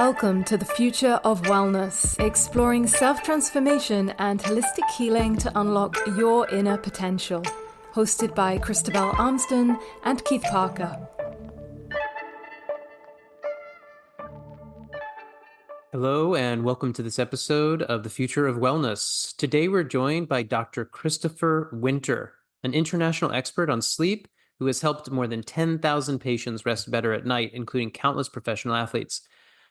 Welcome to the Future of Wellness, exploring self-transformation and holistic healing to unlock your inner potential. Hosted by Christabel Armston and Keith Parker. Hello, and welcome to this episode of the Future of Wellness. Today we're joined by Dr. Christopher Winter, an international expert on sleep who has helped more than 10,000 patients rest better at night, including countless professional athletes.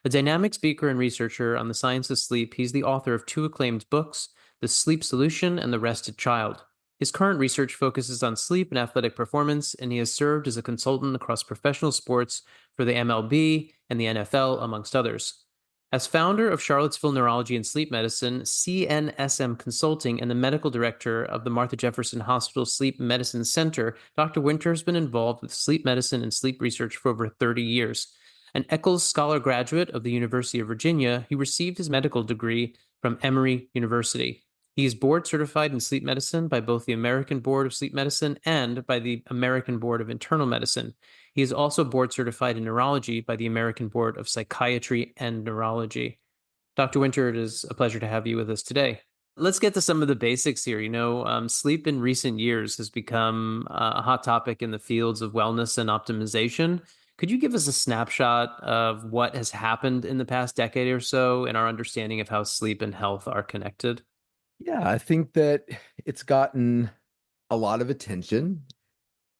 A dynamic speaker and researcher on the science of sleep, he's the author of two acclaimed books, The Sleep Solution and The Rested Child. His current research focuses on sleep and athletic performance, and he has served as a consultant across professional sports for the MLB and the NFL, amongst others. As founder of Charlottesville Neurology and Sleep Medicine, CNSM Consulting, and the medical director of the Martha Jefferson Hospital Sleep Medicine Center, Dr. Winter has been involved with sleep medicine and sleep research for over 30 years. An Eccles Scholar graduate of the University of Virginia, he received his medical degree from Emory University. He is board certified in sleep medicine by both the American Board of Sleep Medicine and by the American Board of Internal Medicine. He is also board certified in neurology by the American Board of Psychiatry and Neurology. Dr. Winter, it is a pleasure to have you with us today. Let's get to some of the basics here. Sleep in recent years has become a hot topic in the fields of wellness and optimization. Could you give us a snapshot of what has happened in the past decade or so in our understanding of how sleep and health are connected? Yeah, I think that it's gotten a lot of attention.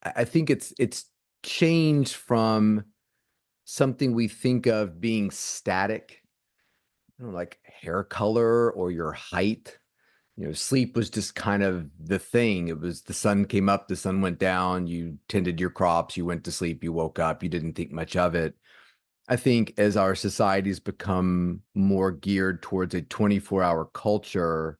I think it's changed from something we think of being static, like hair color or your height. Sleep was just kind of the thing. It was the sun came up, the sun went down, you tended your crops, you went to sleep, you woke up, you didn't think much of it. I think as our societies become more geared towards a 24-hour culture,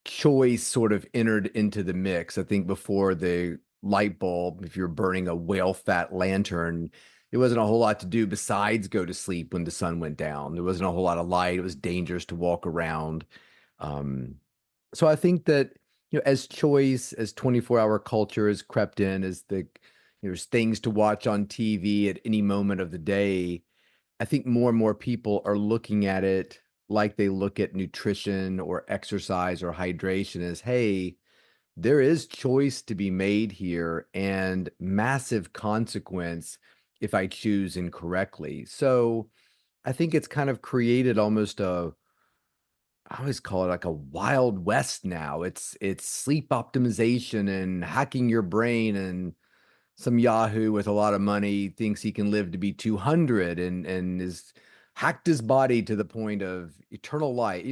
choice sort of entered into the mix. I think before the light bulb, if you're burning a whale fat lantern, there wasn't a whole lot to do besides go to sleep when the sun went down. There wasn't a whole lot of light. It was dangerous to walk around. So I think that, as choice, as 24-hour culture has crept in, as there's things to watch on TV at any moment of the day, I think more and more people are looking at it like they look at nutrition or exercise or hydration as, hey, there is choice to be made here and massive consequence if I choose incorrectly. So I think it's kind of created almost I always call it like a wild west now. It's sleep optimization and hacking your brain, and some Yahoo with a lot of money thinks he can live to be 200 and is hacked his body to the point of eternal light.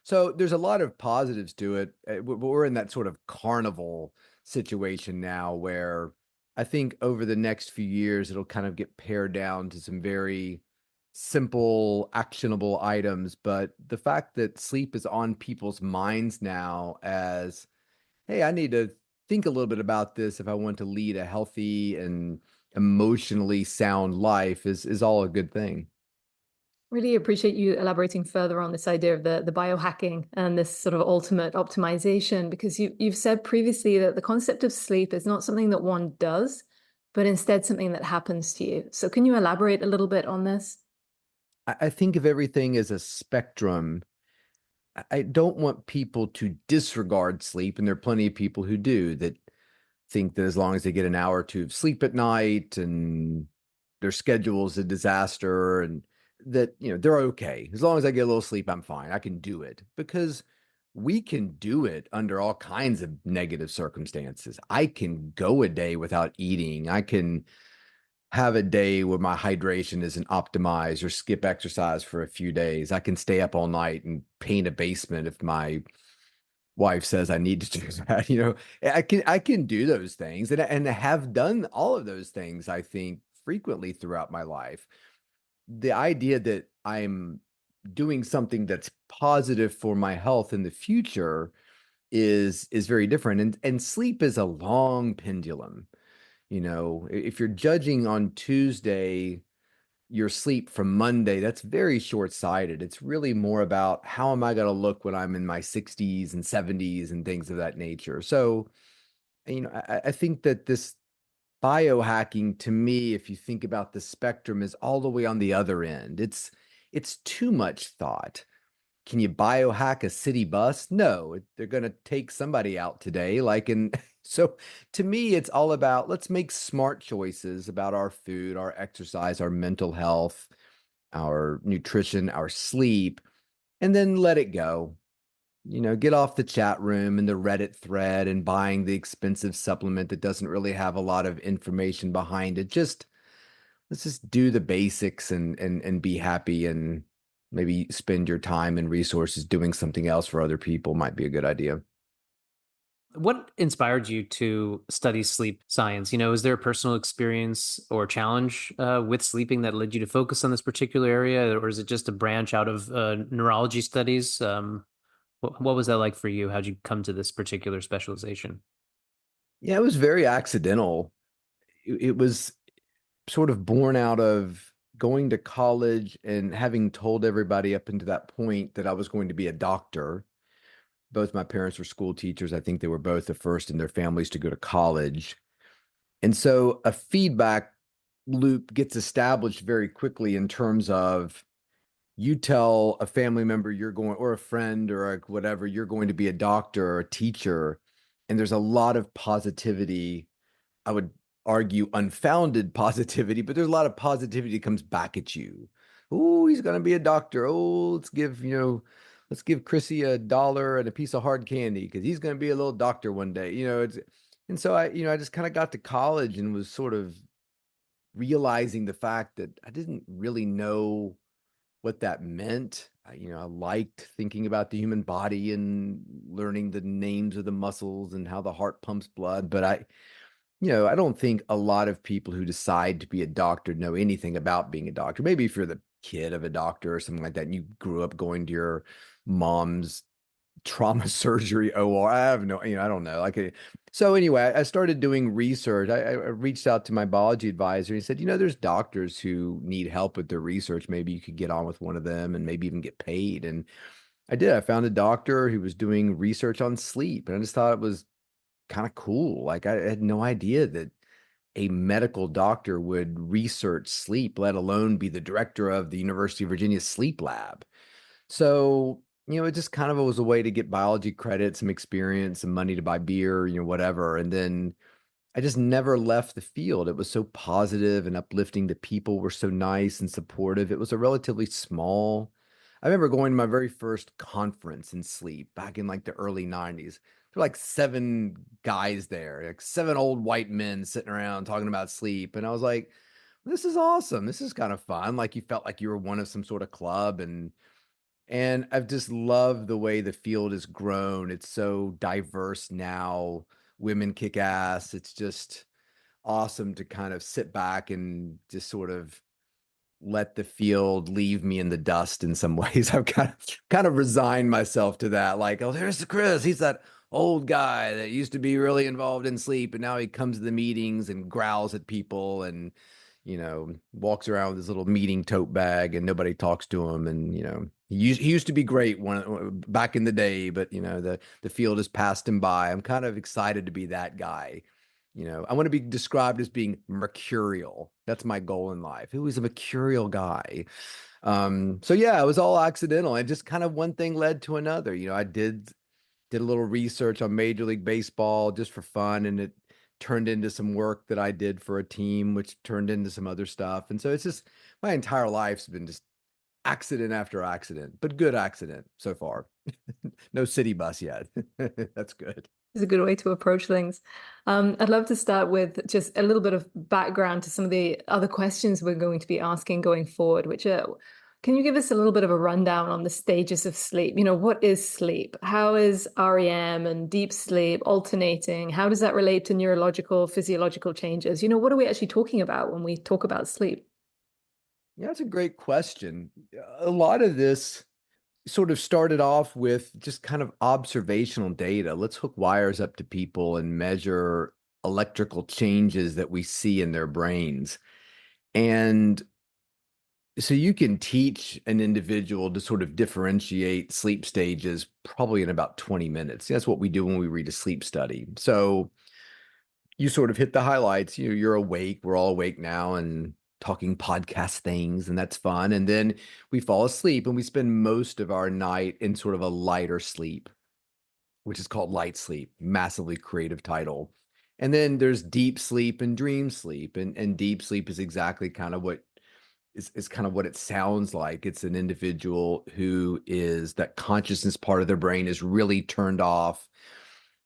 So there's a lot of positives to it. But we're in that sort of carnival situation now where I think over the next few years, it'll kind of get pared down to some very simple, actionable items. But the fact that sleep is on people's minds now as, hey, I need to think a little bit about this if I want to lead a healthy and emotionally sound life is all a good thing. Really appreciate you elaborating further on this idea of the biohacking and this sort of ultimate optimization, because you've said previously that the concept of sleep is not something that one does, but instead something that happens to you. So can you elaborate a little bit on this? I think of everything as a spectrum. I don't want people to disregard sleep, and there are plenty of people who do, that think that as long as they get an hour or two of sleep at night and their schedule is a disaster, and that, they're okay. As long as I get a little sleep, I'm fine. I can do it, because we can do it under all kinds of negative circumstances. I can go a day without eating. I can have a day where my hydration isn't optimized or skip exercise for a few days. I can stay up all night and paint a basement if my wife says I need to do that. I can do those things, and have done all of those things, I think, frequently throughout my life. The idea that I'm doing something that's positive for my health in the future is very different. And sleep is a long pendulum. If you're judging on Tuesday your sleep from Monday, that's very short-sighted. It's really more about how am I going to look when I'm in my 60s and 70s and things of that nature. So, I think that this biohacking to me, if you think about the spectrum, is all the way on the other end. It's too much thought. Can you biohack a city bus? No, they're going to take somebody out today. So to me, it's all about let's make smart choices about our food, our exercise, our mental health, our nutrition, our sleep, and then let it go. Get off the chat room and the Reddit thread and buying the expensive supplement that doesn't really have a lot of information behind it. Let's just do the basics and be happy, and maybe spend your time and resources doing something else for other people might be a good idea. What inspired you to study sleep science? Is there a personal experience or challenge with sleeping that led you to focus on this particular area, or is it just a branch out of neurology studies? What was that like for you? How'd you come to this particular specialization? Yeah, it was very accidental. It was sort of born out of going to college and having told everybody up until that point that I was going to be a doctor. Both my parents were school teachers. I think they were both the first in their families to go to college. And so a feedback loop gets established very quickly in terms of you tell a family member you're going, or a friend or whatever, you're going to be a doctor or a teacher. And there's a lot of positivity. I would argue unfounded positivity, but there's a lot of positivity that comes back at you. Oh, he's going to be a doctor. Oh, let's give Chrissy $1 and a piece of hard candy because he's going to be a little doctor one day. And so I just kind of got to college and was sort of realizing the fact that I didn't really know what that meant. I liked thinking about the human body and learning the names of the muscles and how the heart pumps blood, but I don't think a lot of people who decide to be a doctor know anything about being a doctor. Maybe if you're the kid of a doctor or something like that, and you grew up going to your mom's trauma surgery OR. I have no, I don't know. So anyway, I started doing research. I reached out to my biology advisor. He said, there's doctors who need help with their research. Maybe you could get on with one of them and maybe even get paid. And I did. I found a doctor who was doing research on sleep, and I just thought it was kind of cool. I had no idea that a medical doctor would research sleep, let alone be the director of the University of Virginia sleep lab. So, it just kind of was a way to get biology credit, some experience, some money to buy beer, whatever. And then I just never left the field. It was so positive and uplifting. The people were so nice and supportive. It was a relatively small. I remember going to my very first conference in sleep back in like the early 90s. There were like 7 guys there, like 7 old white men sitting around talking about sleep. And I was like, this is awesome. This is kind of fun. Like you felt like you were one of some sort of club. And I've just loved the way the field has grown. It's so diverse now. Women kick ass. It's just awesome to kind of sit back and just sort of let the field leave me in the dust in some ways. I've kind of resigned myself to that. Like, oh, there's Chris. He's that old guy that used to be really involved in sleep, and now he comes to the meetings and growls at people and walks around with his little meeting tote bag and nobody talks to him. And, he used to be great back in the day, but, the field has passed him by. I'm kind of excited to be that guy. I want to be described as being mercurial. That's my goal in life. Who is a mercurial guy? So yeah, it was all accidental. And just kind of one thing led to another. I did a little research on Major League Baseball just for fun, and it turned into some work that I did for a team, which turned into some other stuff. And so it's just my entire life's been just accident after accident, but good accident so far. No city bus yet. That's good. It's a good way to approach things. I'd love to start with just a little bit of background to some of the other questions we're going to be asking going forward, which are, can you give us a little bit of a rundown on the stages of sleep? What is sleep? How is REM and deep sleep alternating? How does that relate to neurological, physiological changes? What are we actually talking about when we talk about sleep? Yeah, that's a great question. A lot of this sort of started off with just kind of observational data. Let's hook wires up to people and measure electrical changes that we see in their brains. And so you can teach an individual to sort of differentiate sleep stages probably in about 20 minutes. That's what we do when we read a sleep study. So, you sort of hit the highlights. You're awake. We're all awake now and talking podcast things, and that's fun. And then we fall asleep and we spend most of our night in sort of a lighter sleep, which is called light sleep, massively creative title. And then there's deep sleep and dream sleep. And deep sleep is exactly kind of what is kind of what it sounds like. It's an individual who is that consciousness part of their brain is really turned off.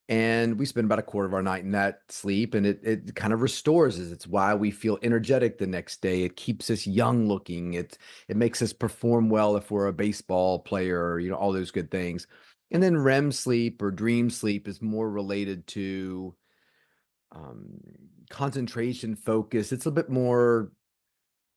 And we spend about a quarter of our night in that sleep, and it kind of restores us. It's why we feel energetic the next day. It keeps us young looking. It makes us perform well if we're a baseball player, all those good things. And then REM sleep or dream sleep is more related to um, concentration, focus. It's a bit more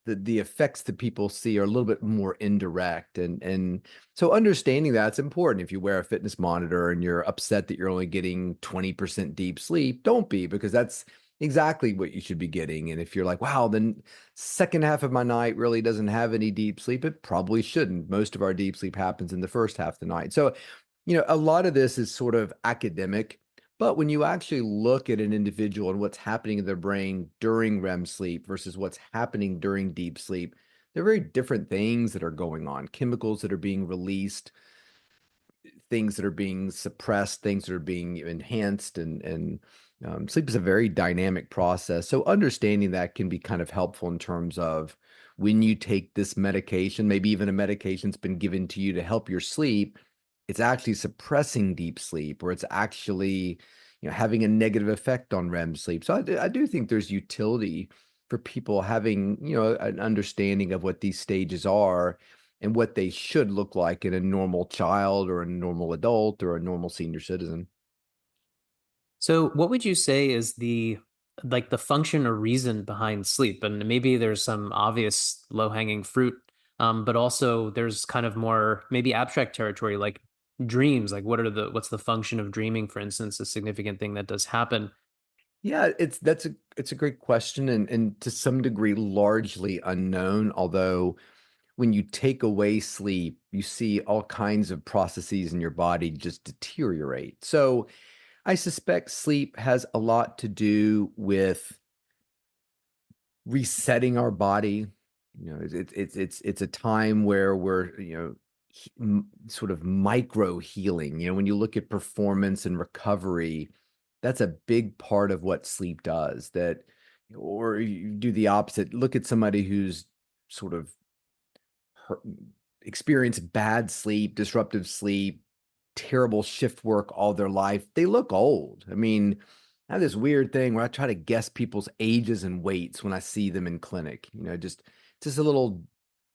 the effects that people see are a little bit more indirect. And so understanding that's important. If you wear a fitness monitor and you're upset that you're only getting 20% deep sleep, don't be, because that's exactly what you should be getting. And if you're like, wow, then second half of my night really doesn't have any deep sleep, it probably shouldn't. Most of our deep sleep happens in the first half of the night. So, a lot of this is sort of academic. But when you actually look at an individual and what's happening in their brain during REM sleep versus what's happening during deep sleep, they're very different things that are going on. Chemicals that are being released, things that are being suppressed, things that are being enhanced, and sleep is a very dynamic process. So understanding that can be kind of helpful in terms of when you take this medication, maybe even a medication's been given to you to help your sleep, it's actually suppressing deep sleep, or it's actually, having a negative effect on REM sleep. So I do think there's utility for people having, an understanding of what these stages are and what they should look like in a normal child or a normal adult or a normal senior citizen. So what would you say is the function or reason behind sleep? And maybe there's some obvious low-hanging fruit, but also there's kind of more maybe abstract territory like dreams. Like what's the function of dreaming, for instance, a significant thing that does happen? Yeah, it's a great question, and to some degree largely unknown, although when you take away sleep, you see all kinds of processes in your body just deteriorate. So I suspect sleep has a lot to do with resetting our body. It's a time where we're, sort of micro healing. When you look at performance and recovery, that's a big part of what sleep does. Or you do the opposite. Look at somebody who's sort of her, experience bad sleep, disruptive sleep, terrible shift work all their life. They look old. I mean, I have this weird thing where I try to guess people's ages and weights when I see them in clinic. Just a little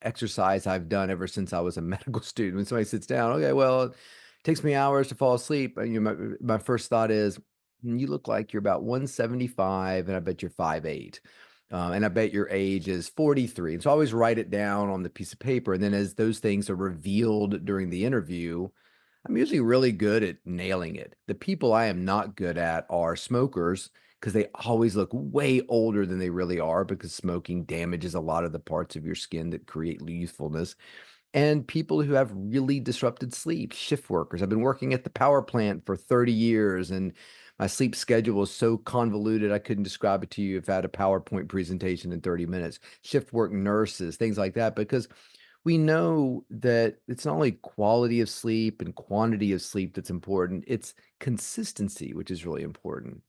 exercise I've done ever since I was a medical student. When somebody sits down, okay, well, it takes me hours to fall asleep. And my first thought is, you look like you're about 175, and I bet you're 5'8". And I bet your age is 43. And so I always write it down on the piece of paper. And then as those things are revealed during the interview, I'm usually really good at nailing it. The people I am not good at are smokers, because they always look way older than they really are, because smoking damages a lot of the parts of your skin that create youthfulness. And people who have really disrupted sleep, shift workers. I've been working at the power plant for 30 years, and my sleep schedule is so convoluted, I couldn't describe it to you if I had a PowerPoint presentation in 30 minutes. Shift work nurses, things like that, because we know that it's not only quality of sleep and quantity of sleep that's important, it's consistency, which is really important.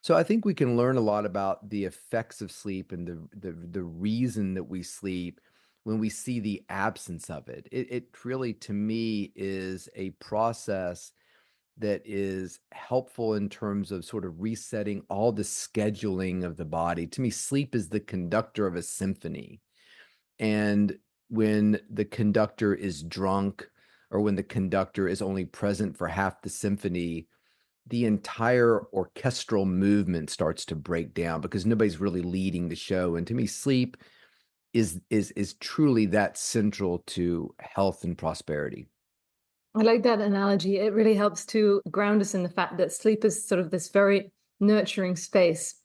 So I think we can learn a lot about the effects of sleep and the reason that we sleep when we see the absence of it. It really, to me, is a process that is helpful in terms of sort of resetting all the scheduling of the body. To me, sleep is the conductor of a symphony. And when the conductor is drunk, or when the conductor is only present for half the symphony, the entire orchestral movement starts to break down because nobody's really leading the show. And to me, sleep is truly that central to health and prosperity. I like that analogy. It really helps to ground us in the fact that sleep is sort of this very nurturing space,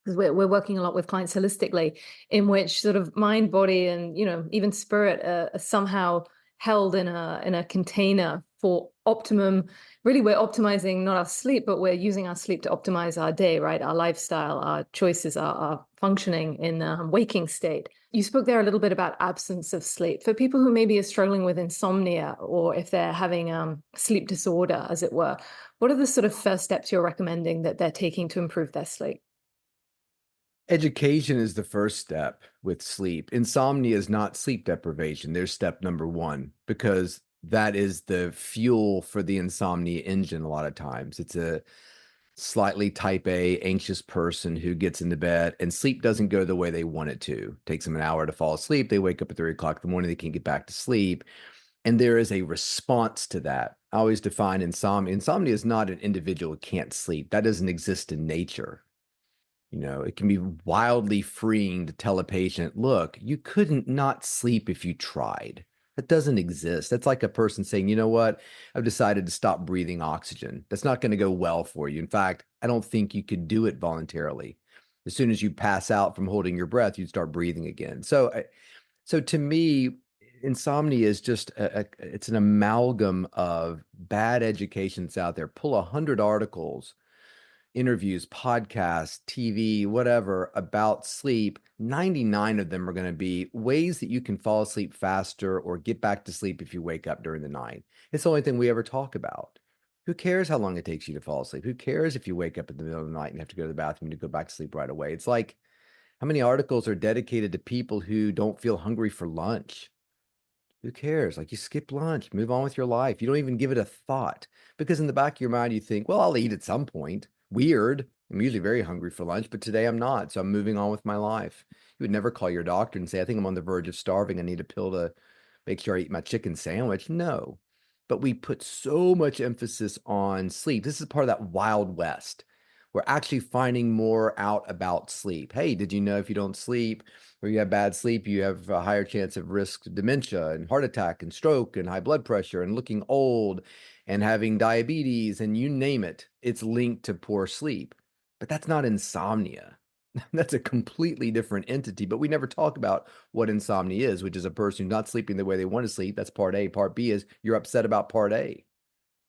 because we're working a lot with clients holistically, in which sort of mind, body, and even spirit are somehow held in a container for optimum. Really, we're optimizing not our sleep, but we're using our sleep to optimize our day, right? Our lifestyle, our choices, our functioning in a waking state. You spoke there a little bit about absence of sleep. For people who maybe are struggling with insomnia, or if they're having sleep disorder, as it were, what are the sort of first steps you're recommending that they're taking to improve their sleep? Education is the first step with sleep. Insomnia is not sleep deprivation. There's step number one, because that is the fuel for the insomnia engine a lot of times. It's a slightly type A anxious person who gets into bed and sleep doesn't go the way they want it to. Takes them an hour to fall asleep. They wake up at 3 o'clock in the morning. They can't get back to sleep. And there is a response to that. I always define insomnia. Insomnia is not an individual who can't sleep. That doesn't exist in nature. It can be wildly freeing to tell a patient, look, you couldn't not sleep if you tried. That doesn't exist. That's like a person saying, you know what? I've decided to stop breathing oxygen. That's not going to go well for you. In fact, I don't think you could do it voluntarily. As soon as you pass out from holding your breath, you'd start breathing again. So to me, insomnia is just it's an amalgam of bad education that's out there. Pull 100 articles, interviews, podcasts, TV, whatever about sleep. 99 of them are going to be ways that you can fall asleep faster or get back to sleep if you wake up during the night. It's the only thing we ever talk about. Who cares how long it takes you to fall asleep? Who cares if you wake up in the middle of the night and have to go to the bathroom to go back to sleep right away? It's like, how many articles are dedicated to people who don't feel hungry for lunch? Who cares? Like, you skip lunch, move on with your life. You don't even give it a thought, because in the back of your mind, you think, well, I'll eat at some point. Weird. I'm usually very hungry for lunch, but today I'm not. So I'm moving on with my life. You would never call your doctor and say, I think I'm on the verge of starving. I need a pill to make sure I eat my chicken sandwich. No. But we put so much emphasis on sleep. This is part of that Wild West. We're actually finding more out about sleep. Hey, did you know if you don't sleep, or you have bad sleep, you have a higher chance of risk of dementia and heart attack and stroke and high blood pressure and looking old and having diabetes, and you name it, it's linked to poor sleep. But that's not insomnia. That's a completely different entity. But we never talk about what insomnia is, which is a person who's not sleeping the way they want to sleep. That's part A. Part B is you're upset about part A.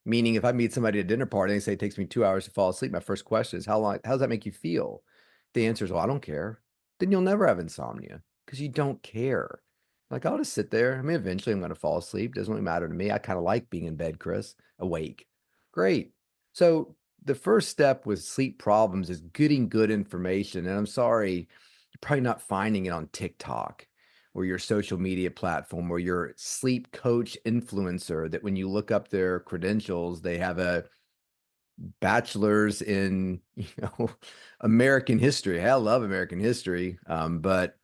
Meaning, if I meet somebody at a dinner party and they say it takes me 2 hours to fall asleep, my first question is, how does that make you feel? The answer is, well, I don't care. Then you'll never have insomnia because you don't care. Like, I'll just sit there. I mean, eventually I'm going to fall asleep. Doesn't really matter to me. I kind of like being in bed, Chris, awake. Great. So the first step with sleep problems is getting good information. And I'm sorry, you're probably not finding it on TikTok or your social media platform or your sleep coach influencer, that when you look up their credentials, they have a bachelor's in, American history. Hey, I love American history, but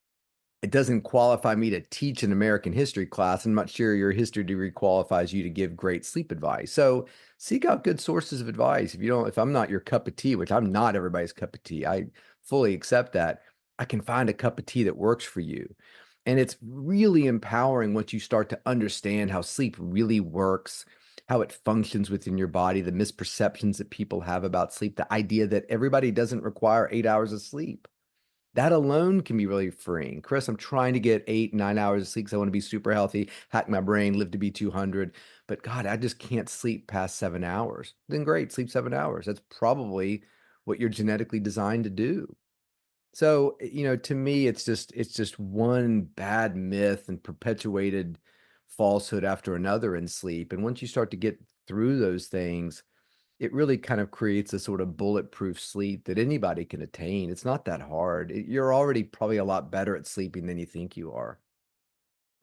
it doesn't qualify me to teach an American history class. I'm not sure your history degree qualifies you to give great sleep advice. So seek out good sources of advice. If I'm not your cup of tea, which I'm not everybody's cup of tea, I fully accept that. I can find a cup of tea that works for you. And it's really empowering once you start to understand how sleep really works, how it functions within your body, the misperceptions that people have about sleep, the idea that everybody doesn't require 8 hours of sleep. That alone can be really freeing. Chris, I'm trying to get 8, 9 hours of sleep because I want to be super healthy, hack my brain, live to be 200. But God, I just can't sleep past 7 hours. Then great, sleep 7 hours. That's probably what you're genetically designed to do. So, to me, it's just one bad myth and perpetuated falsehood after another in sleep. And once you start to get through those things, it really kind of creates a sort of bulletproof sleep that anybody can attain. It's not that hard. You're already probably a lot better at sleeping than you think you are.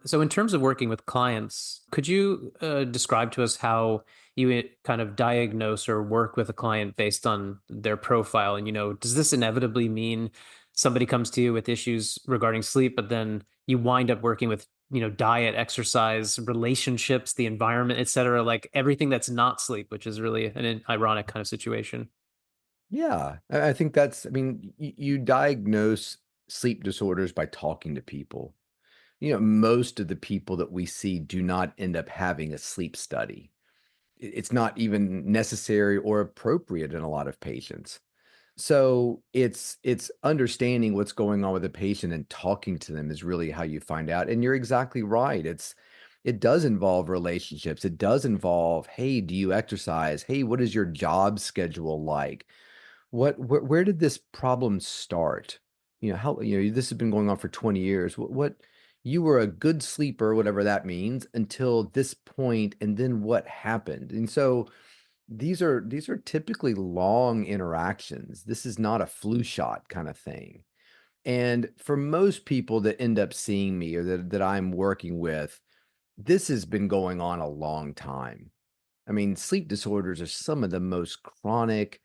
So, in terms of working with clients, could you describe to us how you kind of diagnose or work with a client based on their profile? And, does this inevitably mean somebody comes to you with issues regarding sleep, but then you wind up working with, diet, exercise, relationships, the environment, et cetera, like everything that's not sleep, which is really an ironic kind of situation? Yeah, I think I mean, you diagnose sleep disorders by talking to people. Most of the people that we see do not end up having a sleep study. It's not even necessary or appropriate in a lot of patients. So it's understanding what's going on with the patient and talking to them is really how you find out. And you're exactly right. It does involve relationships. It does involve, hey, do you exercise? Hey, what is your job schedule like? Where did this problem start? This has been going on for 20 years. What you were a good sleeper, whatever that means, until this point, and then what happened? And so these are typically long interactions. This is not a flu shot kind of thing. And for most people that end up seeing me or that I'm working with, this has been going on a long time. I mean, sleep disorders are some of the most chronic,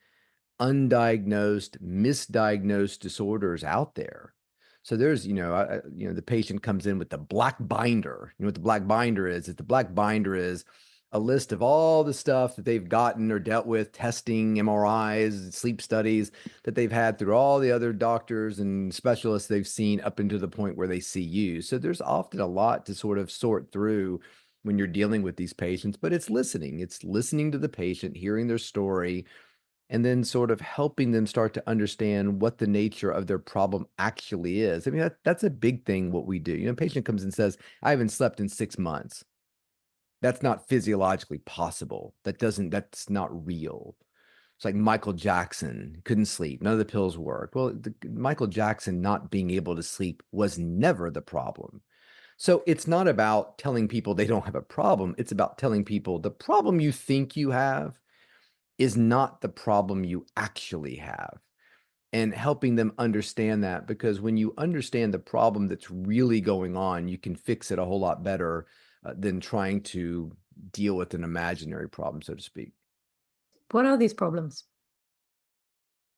undiagnosed, misdiagnosed disorders out there. So there's, the patient comes in with the black binder. You know what the black binder is? The black binder is a list of all the stuff that they've gotten or dealt with, testing, MRIs, sleep studies that they've had through all the other doctors and specialists they've seen up into the point where they see you. So there's often a lot to sort of sort through when you're dealing with these patients, but it's listening. It's listening to the patient, hearing their story, and then sort of helping them start to understand what the nature of their problem actually is. I mean, that's a big thing what we do. A patient comes and says, I haven't slept in 6 months. That's not physiologically possible. That's not real. It's like Michael Jackson couldn't sleep. None of the pills worked. Well, Michael Jackson not being able to sleep was never the problem. So it's not about telling people they don't have a problem. It's about telling people the problem you think you have is not the problem you actually have, and helping them understand that, because when you understand the problem that's really going on, you can fix it a whole lot better than trying to deal with an imaginary problem, so to speak. What are these problems?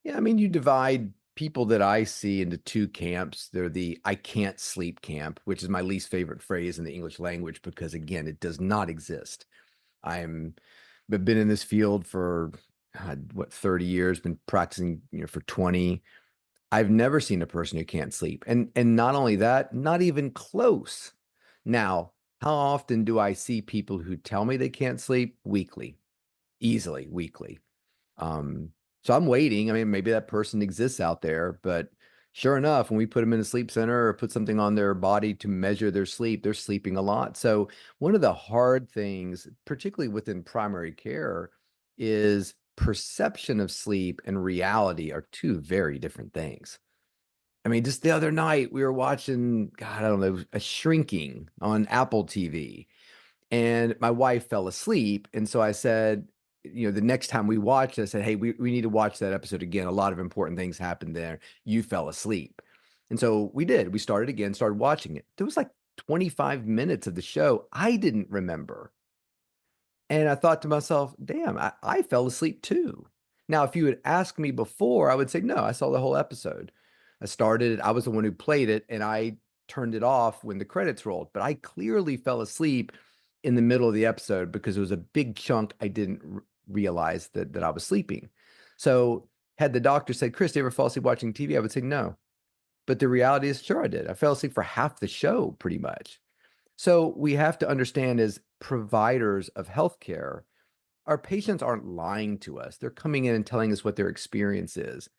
Yeah, I mean, you divide people that I see into two camps. They're the I can't sleep camp, which is my least favorite phrase in the English language because, again, it does not exist. I've been in this field for 30 years, been practicing, for 20. I've never seen a person who can't sleep. And not only that, not even close. Now, how often do I see people who tell me they can't sleep? Weekly, easily weekly. Um, so I'm waiting. I mean, maybe that person exists out there, but sure enough, when we put them in a sleep center or put something on their body to measure their sleep, they're sleeping a lot. So one of the hard things, particularly within primary care, is perception of sleep and reality are two very different things. I mean, just the other night we were watching, God, I don't know, a Shrinking on Apple TV, and my wife fell asleep. And so I said, the next time we watched, I said, hey, we need to watch that episode again. A lot of important things happened there. You fell asleep. And so we did. We started again, started watching it. There was like 25 minutes of the show I didn't remember. And I thought to myself, damn, I fell asleep too. Now, if you had asked me before, I would say, no, I saw the whole episode. I was the one who played it, and I turned it off when the credits rolled. But I clearly fell asleep in the middle of the episode because it was a big chunk I didn't realize that I was sleeping. So had the doctor said, Chris, do you ever fall asleep watching TV? I would say no. But the reality is, sure, I did. I fell asleep for half the show pretty much. So we have to understand, as providers of healthcare, our patients aren't lying to us. They're coming in and telling us what their experience is.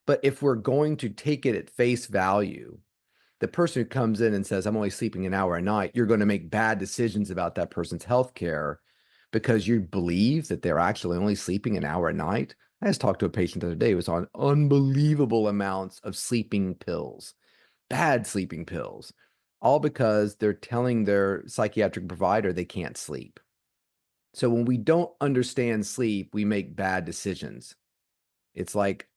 But if we're going to take it at face value, the person who comes in and says, I'm only sleeping an hour a night, you're going to make bad decisions about that person's healthcare because you believe that they're actually only sleeping an hour a night. I just talked to a patient the other day who was on unbelievable amounts of sleeping pills, bad sleeping pills, all because they're telling their psychiatric provider they can't sleep. So when we don't understand sleep, we make bad decisions. It's like,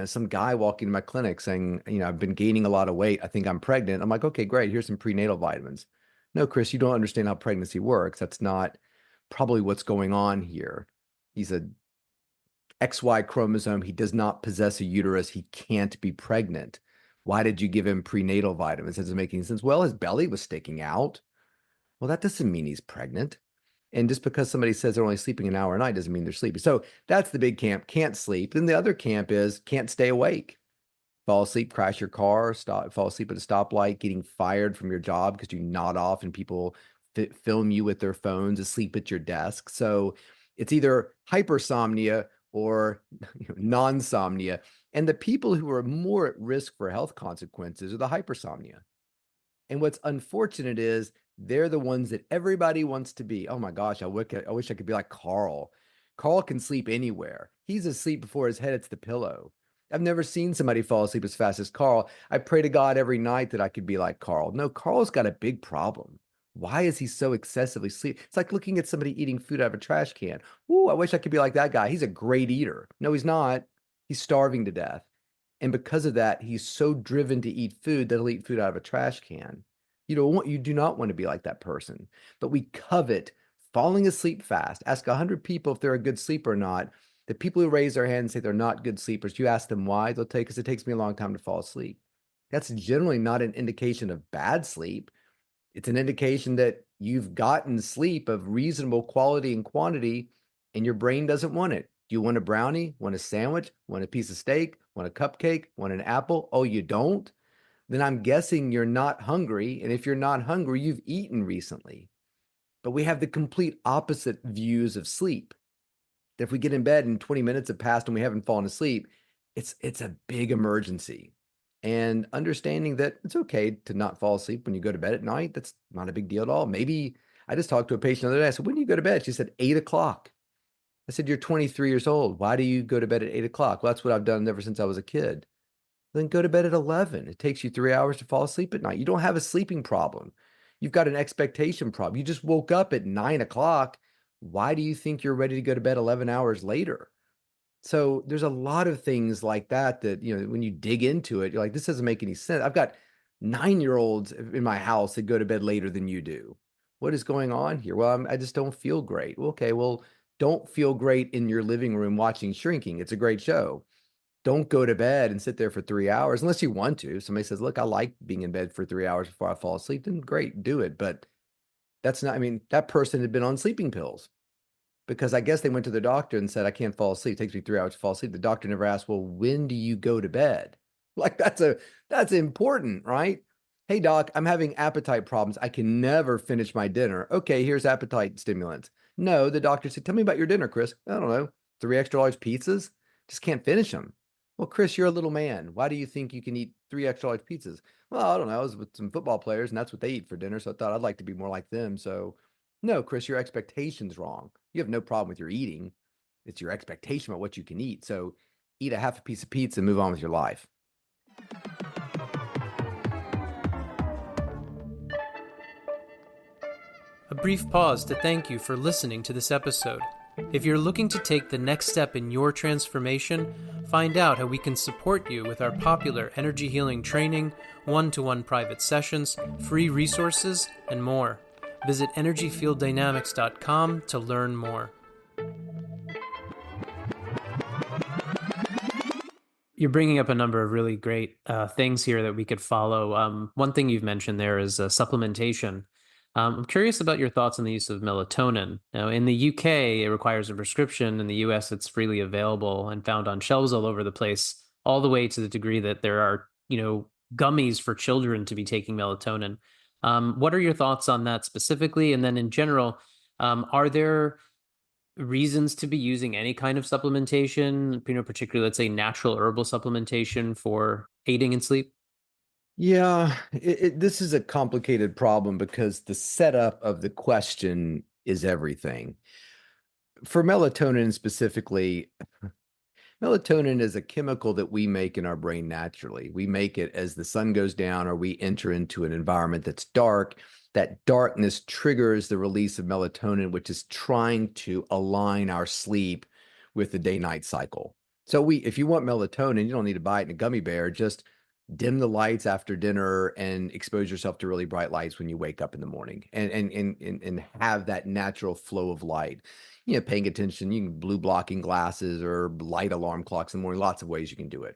some guy walking in my clinic saying, I've been gaining a lot of weight. I think I'm pregnant. I'm like, okay, great. Here's some prenatal vitamins. No, Chris, you don't understand how pregnancy works. That's not probably what's going on here. He's a XY chromosome. He does not possess a uterus. He can't be pregnant. Why did you give him prenatal vitamins? Doesn't make any sense. Well, his belly was sticking out. Well, that doesn't mean he's pregnant. And just because somebody says they're only sleeping an hour a night doesn't mean they're sleeping. So that's the big camp, can't sleep. Then the other camp is can't stay awake. Fall asleep, crash your car, fall asleep at a stoplight, getting fired from your job because you nod off and people film you with their phones asleep at your desk. So it's either hypersomnia or non-somnia. And the people who are more at risk for health consequences are the hypersomnia. And what's unfortunate is they're the ones that everybody wants to be. Oh my gosh, I wish I could be like Carl. Carl can sleep anywhere. He's asleep before his head hits the pillow. I've never seen somebody fall asleep as fast as Carl. I pray to God every night that I could be like Carl. No, Carl's got a big problem. Why is he so excessively sleep? It's like looking at somebody eating food out of a trash can. Ooh, I wish I could be like that guy. He's a great eater. No, he's not. He's starving to death. And because of that, he's so driven to eat food that he'll eat food out of a trash can. You do not want to be like that person. But we covet falling asleep fast. Ask 100 people if they're a good sleeper or not. The people who raise their hand and say they're not good sleepers, you ask them why, they'll take, because it takes me a long time to fall asleep. That's generally not an indication of bad sleep. It's an indication that you've gotten sleep of reasonable quality and quantity, and your brain doesn't want it. Do you want a brownie? Want a sandwich? Want a piece of steak? Want a cupcake? Want an apple? Oh, you don't? Then I'm guessing you're not hungry. And if you're not hungry, you've eaten recently. But we have the complete opposite views of sleep. That if we get in bed and 20 minutes have passed and we haven't fallen asleep, it's a big emergency. And understanding that it's okay to not fall asleep when you go to bed at night, that's not a big deal at all. Maybe I just talked to a patient the other day. I said, when do you go to bed? She said, 8 o'clock. I said, you're 23 years old. Why do you go to bed at 8 o'clock? Well, that's what I've done ever since I was a kid. Then go to bed at 11. It takes you 3 hours to fall asleep at night. You don't have a sleeping problem. You've got an expectation problem. You just woke up at 9 o'clock. Why do you think you're ready to go to bed 11 hours later? So there's a lot of things like that when you dig into it, you're like, this doesn't make any sense. I've got 9-year-olds in my house that go to bed later than you do. What is going on here? Well, I just don't feel great. Well, okay, well, don't feel great in your living room watching Shrinking. It's a great show. Don't go to bed and sit there for 3 hours unless you want to. Somebody says, look, I like being in bed for 3 hours before I fall asleep. Then great, do it. But that's not, I mean, that person had been on sleeping pills because I guess they went to the doctor and said, I can't fall asleep. It takes me 3 hours to fall asleep. The doctor never asked, well, when do you go to bed? Like that's important, right? Hey, doc, I'm having appetite problems. I can never finish my dinner. Okay, here's appetite stimulants. No, the doctor said, tell me about your dinner, Chris. I don't know. 3 extra large pizzas? Just can't finish them. Well, Chris, you're a little man. Why do you think you can eat 3 extra large pizzas? Well, I don't know. I was with some football players and that's what they eat for dinner. So I thought I'd like to be more like them. So no, Chris, your expectation's wrong. You have no problem with your eating. It's your expectation about what you can eat. So eat a half a piece of pizza and move on with your life. A brief pause to thank you for listening to this episode. If you're looking to take the next step in your transformation, find out how we can support you with our popular energy healing training, one-to-one private sessions, free resources, and more. Visit energyfielddynamics.com to learn more. You're bringing up a number of really great things here that we could follow. One thing you've mentioned there is supplementation. I'm curious about your thoughts on the use of melatonin. Now, in the UK, it requires a prescription. In the US, it's freely available and found on shelves all over the place, all the way to the degree that there are, gummies for children to be taking melatonin. What are your thoughts on that specifically? And then in general, are there reasons to be using any kind of supplementation, particularly, let's say, natural herbal supplementation for aiding in sleep? Yeah, this is a complicated problem because the setup of the question is everything. For melatonin specifically, melatonin is a chemical that we make in our brain naturally. We make it as the sun goes down or we enter into an environment that's dark. That darkness triggers the release of melatonin, which is trying to align our sleep with the day-night cycle. So if you want melatonin, you don't need to buy it in a gummy bear. Just dim the lights after dinner and expose yourself to really bright lights when you wake up in the morning and have that natural flow of light. Paying attention, you can blue blocking glasses or light alarm clocks in the morning, lots of ways you can do it.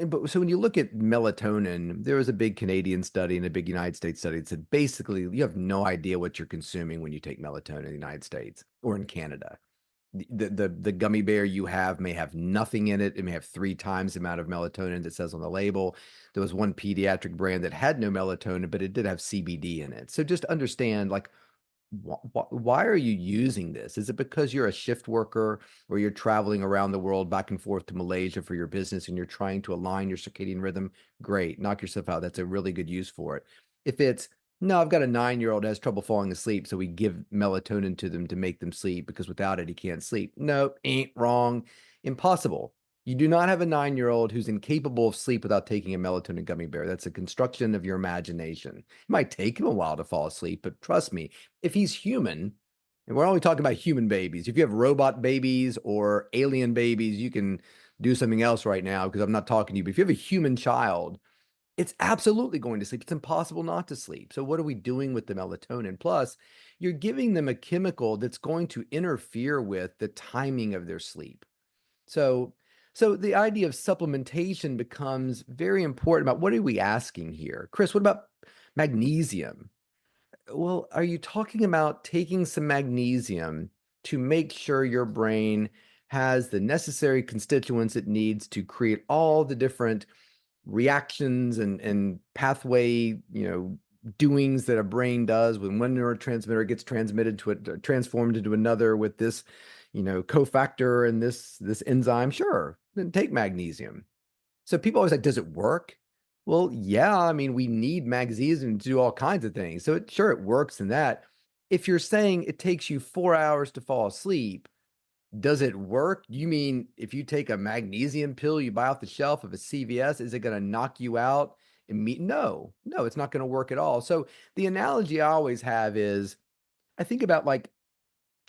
But so when you look at melatonin, there was a big Canadian study and a big United States study that said basically you have no idea what you're consuming when you take melatonin in the United States or in Canada. The gummy bear you have may have nothing in it. It may have 3 times the amount of melatonin that says on the label. There was one pediatric brand that had no melatonin, but it did have CBD in it. So just understand, like, why are you using this? Is it because you're a shift worker or you're traveling around the world back and forth to Malaysia for your business and you're trying to align your circadian rhythm? Great, knock yourself out. That's a really good use for it. If it's, no, I've got a 9-year-old who has trouble falling asleep, so we give melatonin to them to make them sleep because without it, he can't sleep. No, ain't wrong. Impossible. You do not have a 9-year-old who's incapable of sleep without taking a melatonin gummy bear. That's a construction of your imagination. It might take him a while to fall asleep, but trust me, if he's human, and we're only talking about human babies. If you have robot babies or alien babies, you can do something else right now because I'm not talking to you. But if you have a human child, it's absolutely going to sleep. It's impossible not to sleep. So what are we doing with the melatonin? Plus, you're giving them a chemical that's going to interfere with the timing of their sleep. So so the idea of supplementation becomes very important about what are we asking here? Chris, what about magnesium? Well, are you talking about taking some magnesium to make sure your brain has the necessary constituents it needs to create all the different reactions and pathway, doings that a brain does when one neurotransmitter gets transmitted to it, transformed into another with this, cofactor and this enzyme? Sure, then take magnesium. So people always like, does it work? Well, yeah, I mean, we need magnesium to do all kinds of things. So sure, it works in that. If you're saying it takes you 4 hours to fall asleep, does it work? You mean if you take a magnesium pill you buy off the shelf of a CVS, is it going to knock you out? No, no, it's not going to work at all. So the analogy I always have is I think about like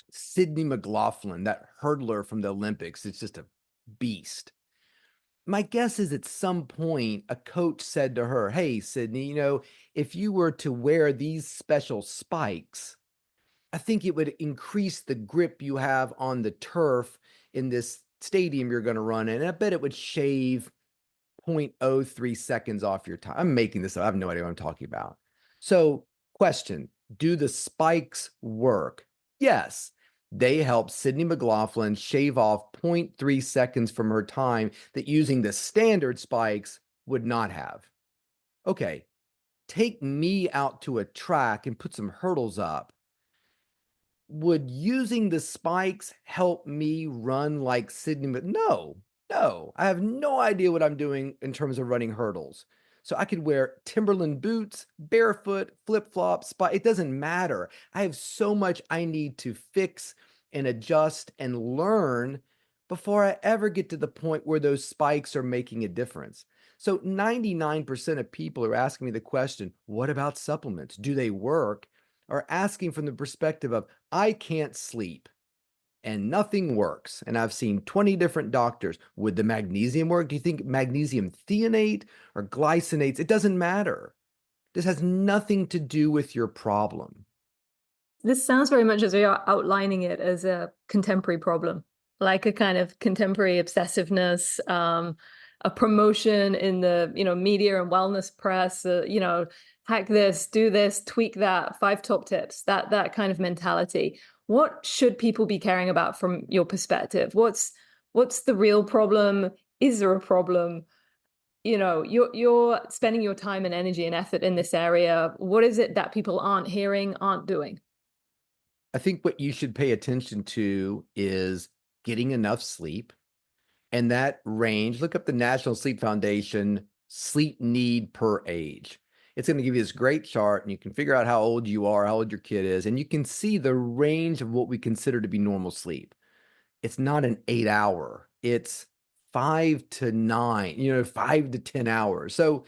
Sydney McLaughlin, that hurdler from the Olympics. It's just a beast. My guess is at some point a coach said to her, "Hey, Sydney, if you were to wear these special spikes, I think it would increase the grip you have on the turf in this stadium you're going to run in. And I bet it would shave 0.03 seconds off your time." I'm making this up. I have no idea what I'm talking about. So, question, do the spikes work? Yes. They help Sydney McLaughlin shave off 0.3 seconds from her time that using the standard spikes would not have. Okay, take me out to a track and put some hurdles up. Would using the spikes help me run like Sydney? No, no. I have no idea what I'm doing in terms of running hurdles. So I could wear Timberland boots, barefoot, flip-flops, spike. It doesn't matter. I have so much I need to fix and adjust and learn before I ever get to the point where those spikes are making a difference. So 99% of people are asking me the question, what about supplements? Do they work? Are asking from the perspective of, I can't sleep and nothing works. And I've seen 20 different doctors. Would the magnesium work? Do you think magnesium threonate or glycinates? It doesn't matter. This has nothing to do with your problem. This sounds very much as we are outlining it as a contemporary problem, like a kind of contemporary obsessiveness, a promotion in the media and wellness press. Hack this, do this, tweak that, 5 top tips. That kind of mentality. What should people be caring about from your perspective? What's the real problem? Is there a problem? You're spending your time and energy and effort in this area. What is it that people aren't hearing, aren't doing? I think what you should pay attention to is getting enough sleep. And that range, look up the National Sleep Foundation sleep need per age. It's going to give you this great chart, and you can figure out how old you are, how old your kid is, and you can see the range of what we consider to be normal sleep. It's not an 8 hour, it's 5 to 9, 5 to 10 hours. So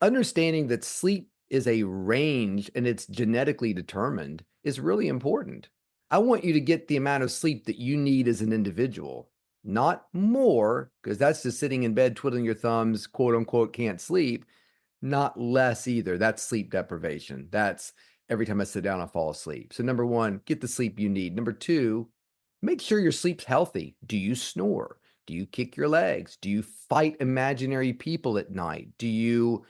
understanding that sleep is a range and it's genetically determined is really important. I want you to get the amount of sleep that you need as an individual, not more, because that's just sitting in bed twiddling your thumbs, quote unquote, can't sleep. Not less either. That's sleep deprivation. That's every time I sit down, I fall asleep. So number one, get the sleep you need. Number two, make sure your sleep's healthy. Do you snore? Do you kick your legs? Do you fight imaginary people at night? Do you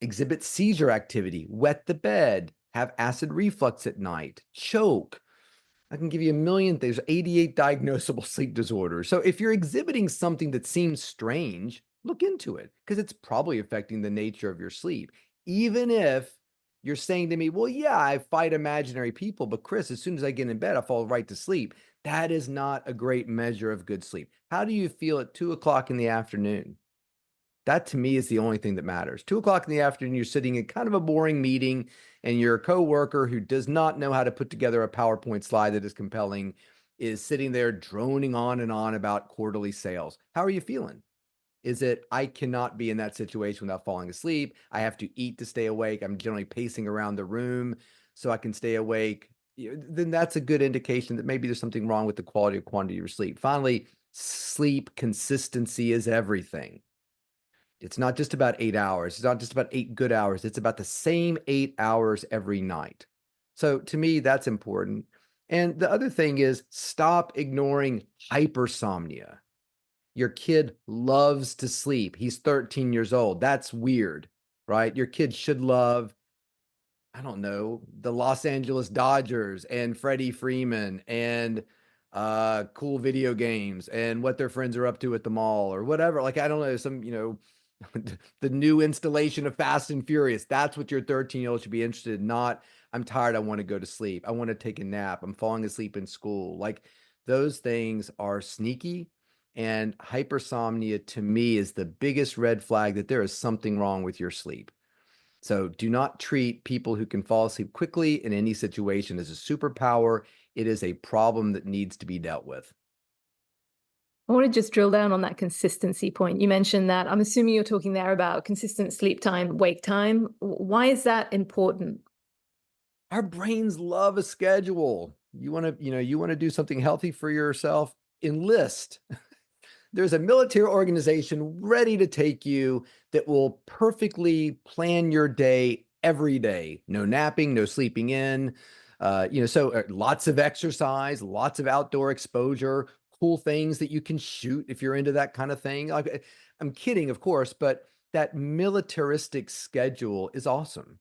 exhibit seizure activity, wet the bed, have acid reflux at night, choke? I can give you a million things. 88 diagnosable sleep disorders. So if you're exhibiting something that seems strange, look into it because it's probably affecting the nature of your sleep. Even if you're saying to me, well, yeah, I fight imaginary people, but Chris, as soon as I get in bed, I fall right to sleep. That is not a great measure of good sleep. How do you feel at 2 o'clock in the afternoon? That to me is the only thing that matters. 2 o'clock in the afternoon, you're sitting in kind of a boring meeting, and your coworker who does not know how to put together a PowerPoint slide that is compelling is sitting there droning on and on about quarterly sales. How are you feeling? Is it, I cannot be in that situation without falling asleep? I have to eat to stay awake. I'm generally pacing around the room so I can stay awake. Then that's a good indication that maybe there's something wrong with the quality or quantity of your sleep. Finally, sleep consistency is everything. It's not just about 8 hours. It's not just about 8 good hours. It's about the same 8 hours every night. So to me, that's important. And the other thing is stop ignoring hypersomnia. Your kid loves to sleep. He's 13 years old. That's weird, right? Your kid should love, I don't know, the Los Angeles Dodgers and Freddie Freeman and cool video games and what their friends are up to at the mall or whatever. Like, I don't know, the new installation of Fast and Furious. That's what your 13-year-old should be interested in, not, I'm tired, I want to go to sleep. I want to take a nap. I'm falling asleep in school. Like, those things are sneaky. And hypersomnia to me is the biggest red flag that there is something wrong with your sleep. So do not treat people who can fall asleep quickly in any situation as a superpower. It is a problem that needs to be dealt with. I want to just drill down on that consistency point. You mentioned that. I'm assuming you're talking there about consistent sleep time, wake time. Why is that important? Our brains love a schedule. You want to do something healthy for yourself, enlist. There's a military organization ready to take you that will perfectly plan your day every day. No napping, no sleeping in. Lots of exercise, lots of outdoor exposure, cool things that you can shoot if you're into that kind of thing. Like, I'm kidding, of course, but that militaristic schedule is awesome.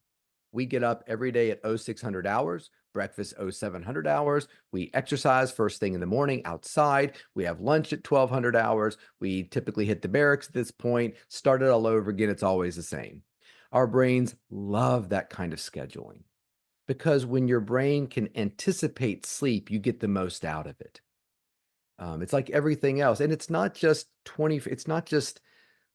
We get up every day at 0600 hours, breakfast 0700 hours. We exercise first thing in the morning outside. We have lunch at 1200 hours. We typically hit the barracks at this point, start it all over again. It's always the same. Our brains love that kind of scheduling because when your brain can anticipate sleep, you get the most out of it. It's like everything else. And it's not just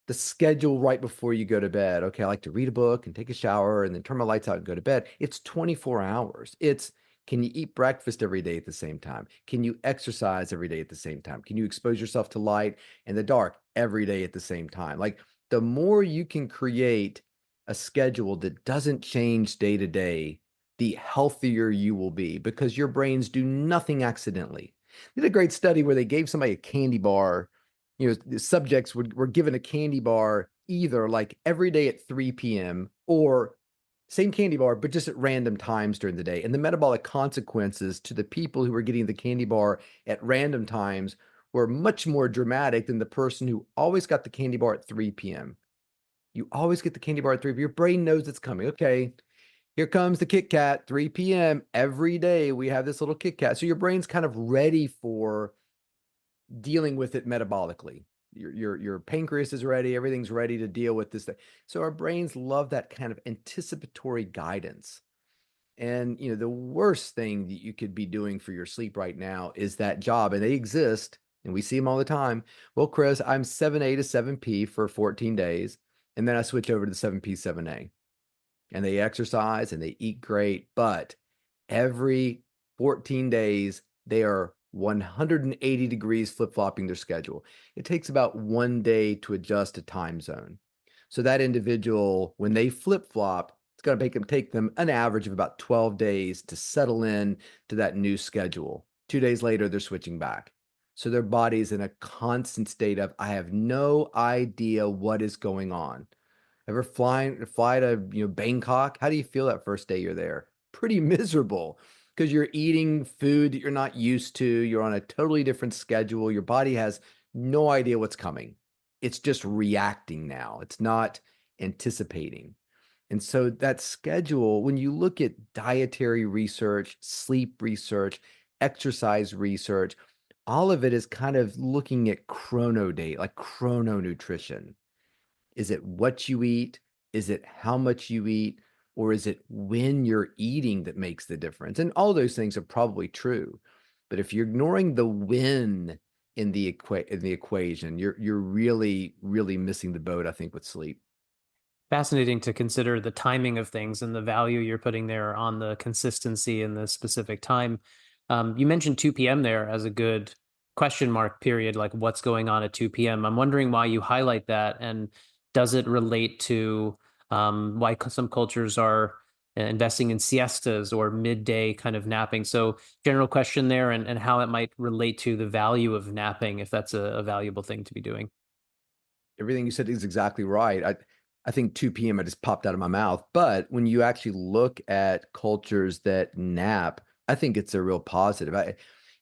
the schedule right before you go to bed. Okay, I like to read a book and take a shower and then turn my lights out and go to bed. It's 24 hours. It's, can you eat breakfast every day at the same time? Can you exercise every day at the same time? Can you expose yourself to light and the dark every day at the same time? Like, the more you can create a schedule that doesn't change day to day, the healthier you will be because your brains do nothing accidentally. They did a great study where they gave somebody a candy bar. The subjects were given a candy bar either like every day at 3 p.m. or same candy bar, but just at random times during the day. And the metabolic consequences to the people who were getting the candy bar at random times were much more dramatic than the person who always got the candy bar at 3 p.m. You always get the candy bar at 3 p.m. Your brain knows it's coming. Okay, here comes the Kit Kat, 3 p.m. Every day we have this little Kit Kat. So your brain's kind of ready for dealing with it metabolically. Your pancreas is ready, everything's ready to deal with this thing. So our brains love that kind of anticipatory guidance. And the worst thing that you could be doing for your sleep right now is that job, and they exist, and we see them all the time. Well, Chris, I'm 7A to 7P for 14 days, and then I switch over to the 7P, 7A. And they exercise and they eat great, but every 14 days, they are 180 degrees flip-flopping their schedule. It takes about 1 day to adjust a time zone. So that individual, when they flip-flop, it's going to take them an average of about 12 days to settle in to that new schedule. 2 days later, they're switching back. So their body's in a constant state of, I have no idea what is going on. Ever fly to Bangkok? How do you feel that first day you're there? Pretty miserable because you're eating food that you're not used to. You're on a totally different schedule. Your body has no idea what's coming. It's just reacting now. It's not anticipating. And so that schedule, when you look at dietary research, sleep research, exercise research, all of it is kind of looking at chronodate, like chrononutrition. Is it what you eat? Is it how much you eat? Or is it when you're eating that makes the difference? And all those things are probably true. But if you're ignoring the when in the equation. You're really, really missing the boat, I think, with sleep. Fascinating to consider the timing of things and the value you're putting there on the consistency and the specific time. You mentioned 2 p.m. there as a good question mark period, like what's going on at 2 p.m. I'm wondering why you highlight that, and does it relate to why some cultures are investing in siestas or midday kind of napping? So general question there, and how it might relate to the value of napping, if that's a valuable thing to be doing. Everything you said is exactly right. I think 2 p.m. I just popped out of my mouth. But when you actually look at cultures that nap, I think it's a real positive.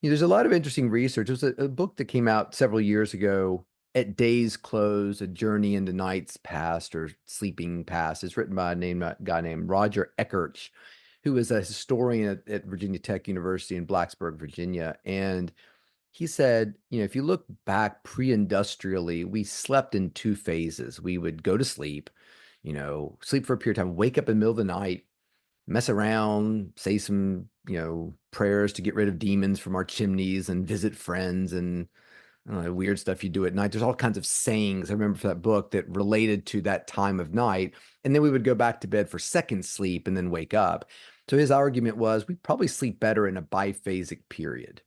There's a lot of interesting research. There was a book that came out several years ago, At Day's Close, A Journey into Nights Past or Sleeping Past. It's written by a guy named Roger Eckertz, who is a historian at Virginia Tech University in Blacksburg, Virginia. And he said, if you look back pre-industrially, we slept in two phases. We would go to sleep, sleep for a period of time, wake up in the middle of the night, mess around, say some, prayers to get rid of demons from our chimneys and visit friends and I don't know, weird stuff you do at night. There's all kinds of sayings I remember for that book that related to that time of night. And then we would go back to bed for second sleep and then wake up. So his argument was we probably sleep better in a biphasic period.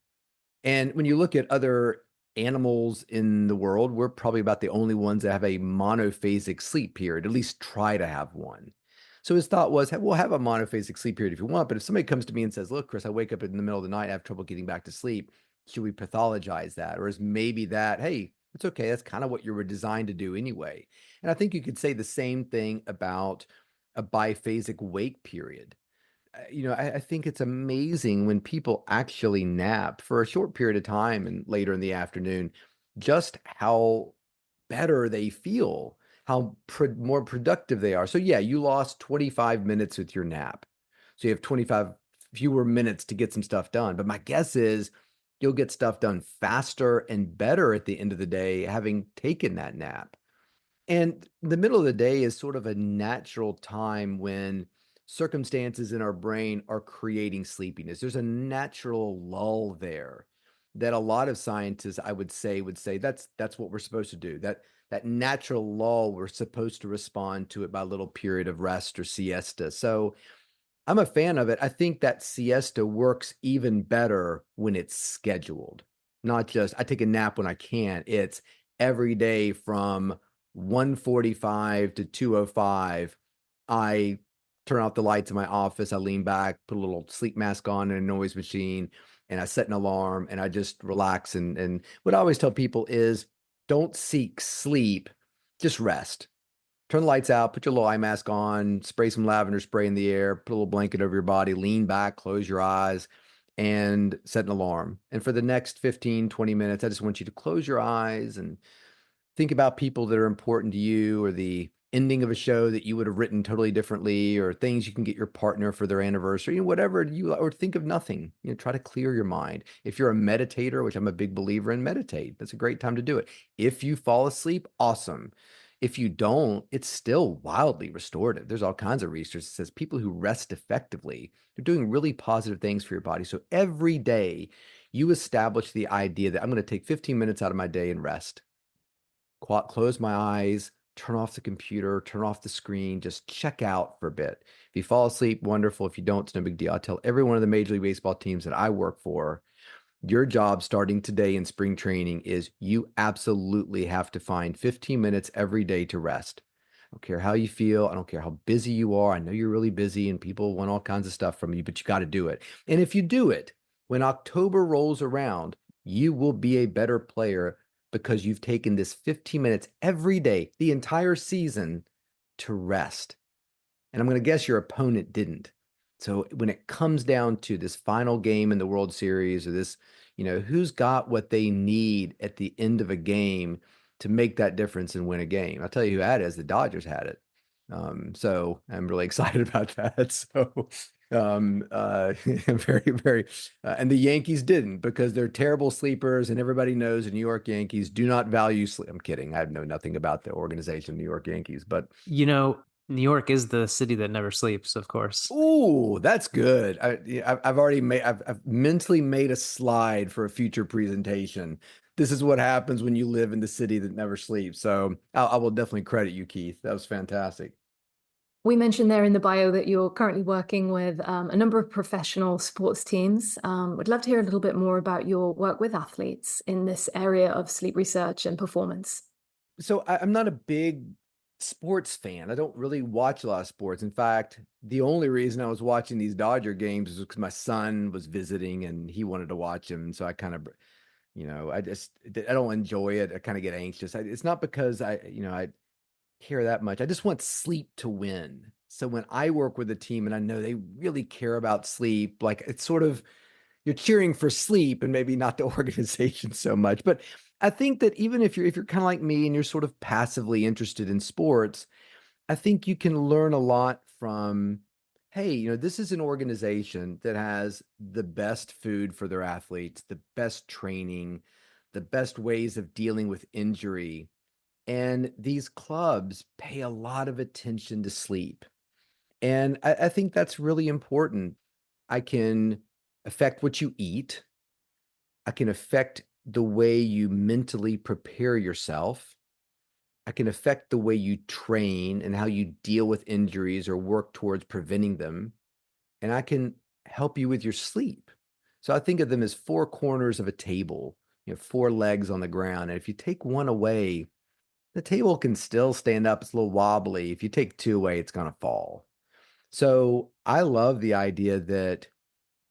And when you look at other animals in the world, we're probably about the only ones that have a monophasic sleep period, at least try to have one. So his thought was, we'll have a monophasic sleep period if you want, but if somebody comes to me and says, look, Chris, I wake up in the middle of the night, I have trouble getting back to sleep, should we pathologize that? Or is maybe that, hey, it's okay, that's kind of what you were designed to do anyway. And I think you could say the same thing about a biphasic wake period. I think it's amazing when people actually nap for a short period of time and later in the afternoon, just how better they feel, how more productive they are. So yeah, you lost 25 minutes with your nap. So you have 25 fewer minutes to get some stuff done. But my guess is you'll get stuff done faster and better at the end of the day, having taken that nap. And the middle of the day is sort of a natural time when circumstances in our brain are creating sleepiness. There's a natural lull there that a lot of scientists, I would say that's what we're supposed to do. That natural lull, we're supposed to respond to it by a little period of rest or siesta. So I'm a fan of it. I think that siesta works even better when it's scheduled. Not just I take a nap when I can. It's every day from 1:45 to 2:05. I turn off the lights in my office. I lean back, put a little sleep mask on and a noise machine, and I set an alarm and I just relax. And what I always tell people is don't seek sleep, just rest. Turn the lights out, put your little eye mask on, spray some lavender spray in the air, put a little blanket over your body, lean back, close your eyes, and set an alarm. And for the next 15, 20 minutes, I just want you to close your eyes and think about people that are important to you or the ending of a show that you would have written totally differently or things you can get your partner for their anniversary, whatever you, or think of nothing, try to clear your mind. If you're a meditator, which I'm a big believer in, meditate. That's a great time to do it. If you fall asleep, awesome. If you don't, it's still wildly restorative. There's all kinds of research that says people who rest effectively, they're doing really positive things for your body. So every day you establish the idea that I'm going to take 15 minutes out of my day and rest. Close my eyes, turn off the computer, turn off the screen, just check out for a bit. If you fall asleep, wonderful. If you don't, it's no big deal. I tell every one of the Major League Baseball teams that I work for, your job starting today in spring training is you absolutely have to find 15 minutes every day to rest. I don't care how you feel. I don't care how busy you are. I know you're really busy and people want all kinds of stuff from you, but you got to do it. And if you do it, when October rolls around, you will be a better player because you've taken this 15 minutes every day, the entire season, to rest. And I'm going to guess your opponent didn't. So when it comes down to this final game in the World Series or this, who's got what they need at the end of a game to make that difference and win a game? I'll tell you who had it is the Dodgers had it. So I'm really excited about that. So very, very, and the Yankees didn't because they're terrible sleepers and everybody knows the New York Yankees do not value sleep. I'm kidding. I know nothing about the organization, New York Yankees, but New York is the city that never sleeps, of course. oh, that's good. I've already I've mentally made a slide for a future presentation. this is what happens when you live in the city that never sleeps. So I will definitely credit you, Keith. That was fantastic. We mentioned there in the bio that you're currently working with a number of professional sports teams. Would love to hear a little bit more about your work with athletes in this area of sleep research and performance. So I'm not a big sports fan. I don't really watch a lot of sports. In fact, the only reason I was watching these Dodger games is because my son was visiting and he wanted to watch them. And so I kind of, I don't enjoy it. I kind of get anxious. It's not because I care that much. I just want sleep to win. So when I work with a team and I know they really care about sleep, like it's sort of you're cheering for sleep and maybe not the organization so much. But I think that even if you're kind of like me and you're sort of passively interested in sports, I think you can learn a lot from, hey, this is an organization that has the best food for their athletes, the best training, the best ways of dealing with injury. And these clubs pay a lot of attention to sleep. And I think that's really important. I can affect what you eat. I can affect the way you mentally prepare yourself. I can affect the way you train and how you deal with injuries or work towards preventing them. And I can help you with your sleep. So I think of them as four corners of a table, four legs on the ground. And if you take one away, the table can still stand up. It's a little wobbly. If you take two away, it's going to fall. So I love the idea that,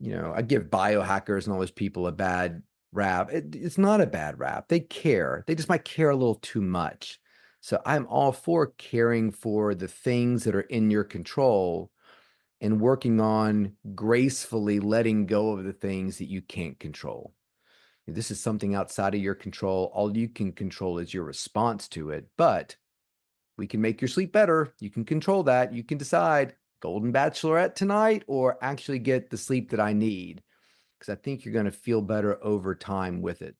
I give biohackers and all those people a bad rap. It's not a bad rap. They care. They just might care a little too much. So I'm all for caring for the things that are in your control and working on gracefully letting go of the things that you can't control. This is something outside of your control. All you can control is your response to it. But we can make your sleep better. You can control that. You can decide Golden Bachelorette tonight or actually get the sleep that I need, because I think you're going to feel better over time with it.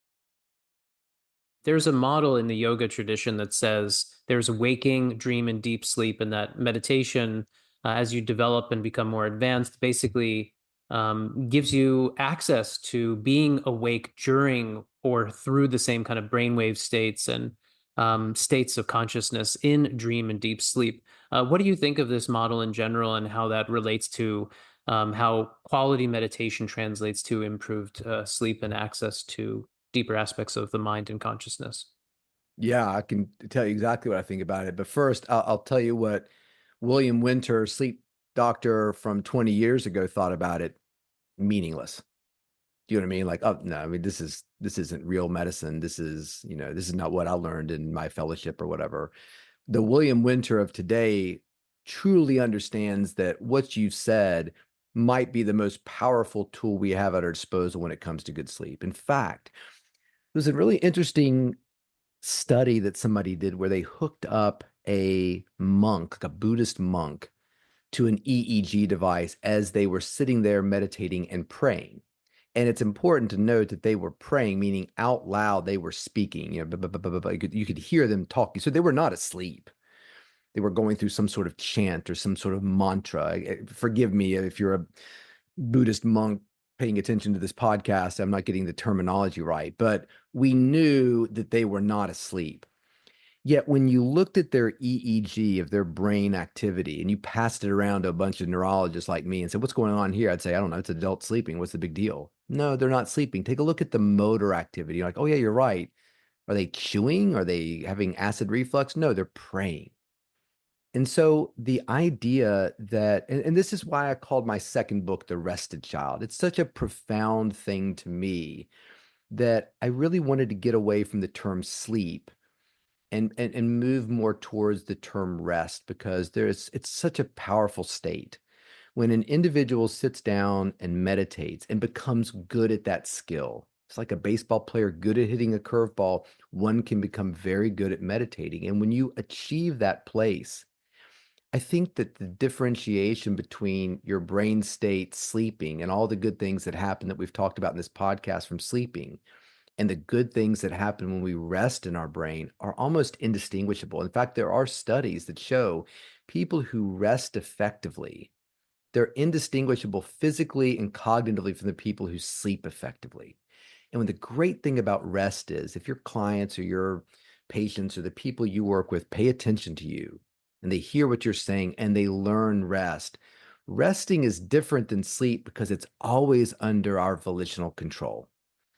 There's a model in the yoga tradition that says there's waking, dream, and deep sleep, and that meditation, as you develop and become more advanced, basically gives you access to being awake during or through the same kind of brainwave states and states of consciousness in dream and deep sleep. What do you think of this model in general and how that relates to how quality meditation translates to improved sleep and access to deeper aspects of the mind and consciousness? Yeah, I can tell you exactly what I think about it. But first, I'll tell you what William Winter, sleep doctor from 20 years ago, thought about it. Meaningless. Do you know what I mean? Like, oh no, I mean, this isn't real medicine. This is not what I learned in my fellowship or whatever. The William Winter of today truly understands that what you've said might be the most powerful tool we have at our disposal when it comes to good sleep. In fact, there's a really interesting study that somebody did where they hooked up a monk, like a Buddhist monk, to an EEG device as they were sitting there meditating and praying. And it's important to note that they were praying, meaning out loud, they were speaking, you could hear them talking. So they were not asleep. They were going through some sort of chant or some sort of mantra. Forgive me if you're a Buddhist monk paying attention to this podcast. I'm not getting the terminology right, but we knew that they were not asleep. Yet when you looked at their EEG of their brain activity and you passed it around to a bunch of neurologists like me and said, what's going on here? I'd say, I don't know, it's adult sleeping. What's the big deal? No, they're not sleeping. Take a look at the motor activity. You're like, oh yeah, you're right. Are they chewing? Are they having acid reflux? No, they're praying. And so the idea that, and this is why I called my second book, The Rested Child. It's such a profound thing to me that I really wanted to get away from the term sleep and move more towards the term rest, because it's such a powerful state. When an individual sits down and meditates and becomes good at that skill, it's like a baseball player good at hitting a curveball, one can become very good at meditating. And when you achieve that place, I think that the differentiation between your brain state sleeping and all the good things that happen that we've talked about in this podcast from sleeping and the good things that happen when we rest in our brain are almost indistinguishable. In fact, there are studies that show people who rest effectively, they're indistinguishable physically and cognitively from the people who sleep effectively. And when the great thing about rest is if your clients or your patients or the people you work with pay attention to you and they hear what you're saying and they learn rest, resting is different than sleep because it's always under our volitional control.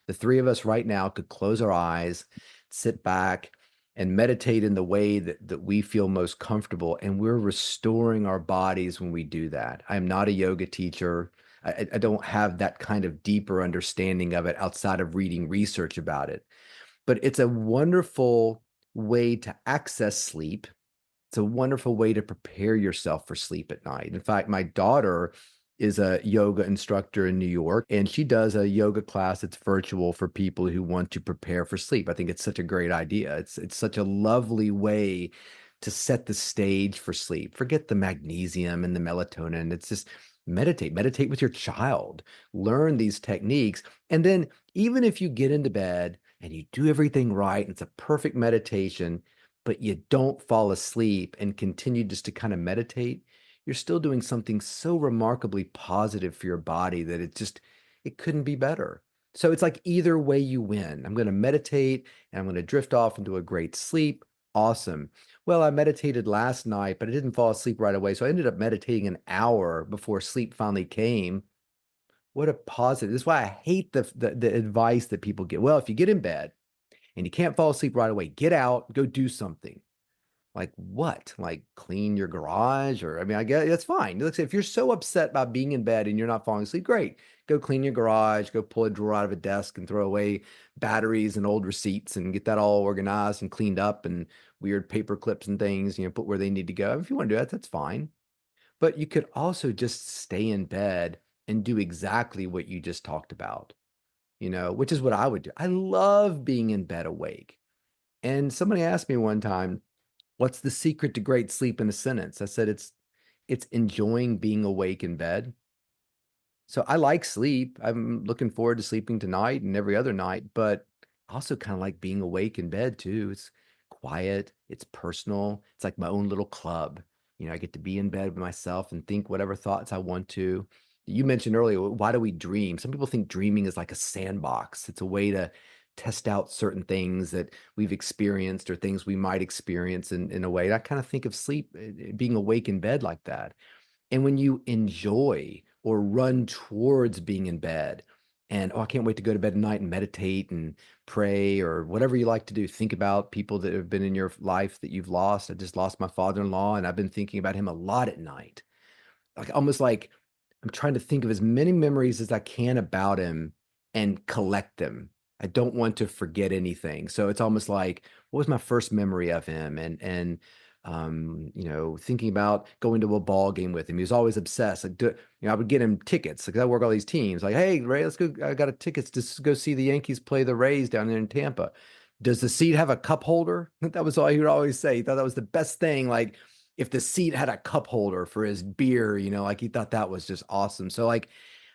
The three of us right now could close our eyes, sit back, and meditate in the way that we feel most comfortable. And we're restoring our bodies when we do that. I'm not a yoga teacher. I don't have that kind of deeper understanding of it outside of reading research about it. But it's a wonderful way to access sleep. It's a wonderful way to prepare yourself for sleep at night. In fact, my daughter is a yoga instructor in New York, and she does a yoga class that's virtual for people who want to prepare for sleep. I think it's such a great idea. It's such a lovely way to set the stage for sleep. Forget the magnesium and the melatonin. It's just meditate with your child, learn these techniques. And then even if you get into bed and you do everything right, and it's a perfect meditation, but you don't fall asleep and continue just to kind of meditate, you're still doing something so remarkably positive for your body that it couldn't be better. So it's like either way you win. I'm going to meditate and I'm going to drift off into a great sleep. Awesome. Well, I meditated last night, but I didn't fall asleep right away. So I ended up meditating an hour before sleep finally came. What a positive. This is why I hate the advice that people get. Well, if you get in bed and you can't fall asleep right away, get out, go do something. Like what? Like clean your garage? Or I mean, I guess that's fine. Look, if you're so upset about being in bed and you're not falling asleep, great. Go clean your garage, go pull a drawer out of a desk and throw away batteries and old receipts and get that all organized and cleaned up and weird paper clips and things, put where they need to go. If you want to do that, that's fine. But you could also just stay in bed and do exactly what you just talked about, which is what I would do. I love being in bed awake. And somebody asked me one time, what's the secret to great sleep in a sentence? I said, it's enjoying being awake in bed. So I like sleep. I'm looking forward to sleeping tonight and every other night, but I also kind of like being awake in bed too. It's quiet, it's personal. It's like my own little club. I get to be in bed with myself and think whatever thoughts I want to. You mentioned earlier, why do we dream? Some people think dreaming is like a sandbox. It's a way to test out certain things that we've experienced or things we might experience in a way. I kind of think of sleep, being awake in bed like that. And when you enjoy or run towards being in bed and, oh, I can't wait to go to bed at night and meditate and pray or whatever you like to do, think about people that have been in your life that you've lost. I just lost my father-in-law and I've been thinking about him a lot at night. Like almost like I'm trying to think of as many memories as I can about him and collect them. I don't want to forget anything. So it's almost like, what was my first memory of him? Thinking about going to a ball game with him. He was always obsessed. I would get him tickets because I work all these teams. Like, hey, Ray, let's go. I got a tickets to go see the Yankees play the Rays down there in Tampa. Does the seat have a cup holder? That was all he would always say. He thought that was the best thing. Like, if the seat had a cup holder for his beer, like he thought that was just awesome. So like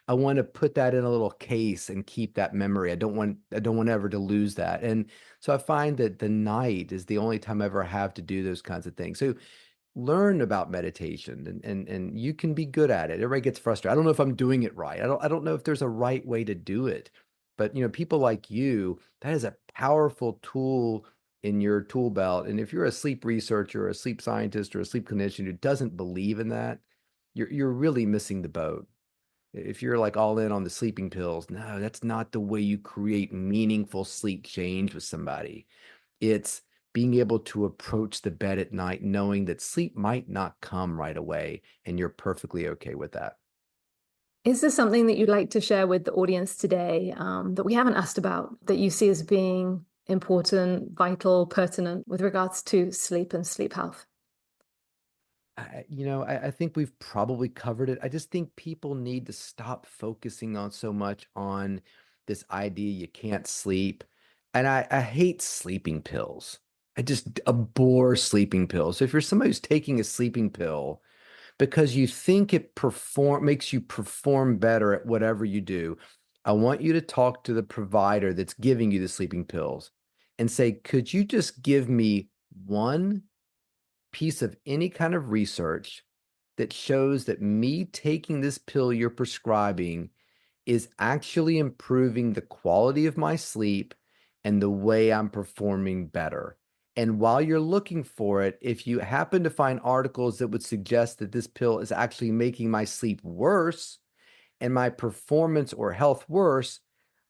I want to put that in a little case and keep that memory. I don't want ever to lose that. And so I find that the night is the only time I ever have to do those kinds of things. So learn about meditation and you can be good at it. Everybody gets frustrated. I don't know if I'm doing it right. I don't know if there's a right way to do it. But people like you, that is a powerful tool in your tool belt. And if you're a sleep researcher, or a sleep scientist, or a sleep clinician who doesn't believe in that, you're really missing the boat. If you're like all in on the sleeping pills, no, that's not the way you create meaningful sleep change with somebody. It's being able to approach the bed at night knowing that sleep might not come right away, and you're perfectly okay with that. Is there something that you'd like to share with the audience today that we haven't asked about that you see as being important, vital, pertinent with regards to sleep and sleep health? I think we've probably covered it. I just think people need to stop focusing on so much on this idea you can't sleep. And I hate sleeping pills. I just abhor sleeping pills. So if you're somebody who's taking a sleeping pill because you think it makes you perform better at whatever you do, I want you to talk to the provider that's giving you the sleeping pills and say, could you just give me one piece of any kind of research that shows that me taking this pill you're prescribing is actually improving the quality of my sleep and the way I'm performing better. And while you're looking for it, if you happen to find articles that would suggest that this pill is actually making my sleep worse and my performance or health worse,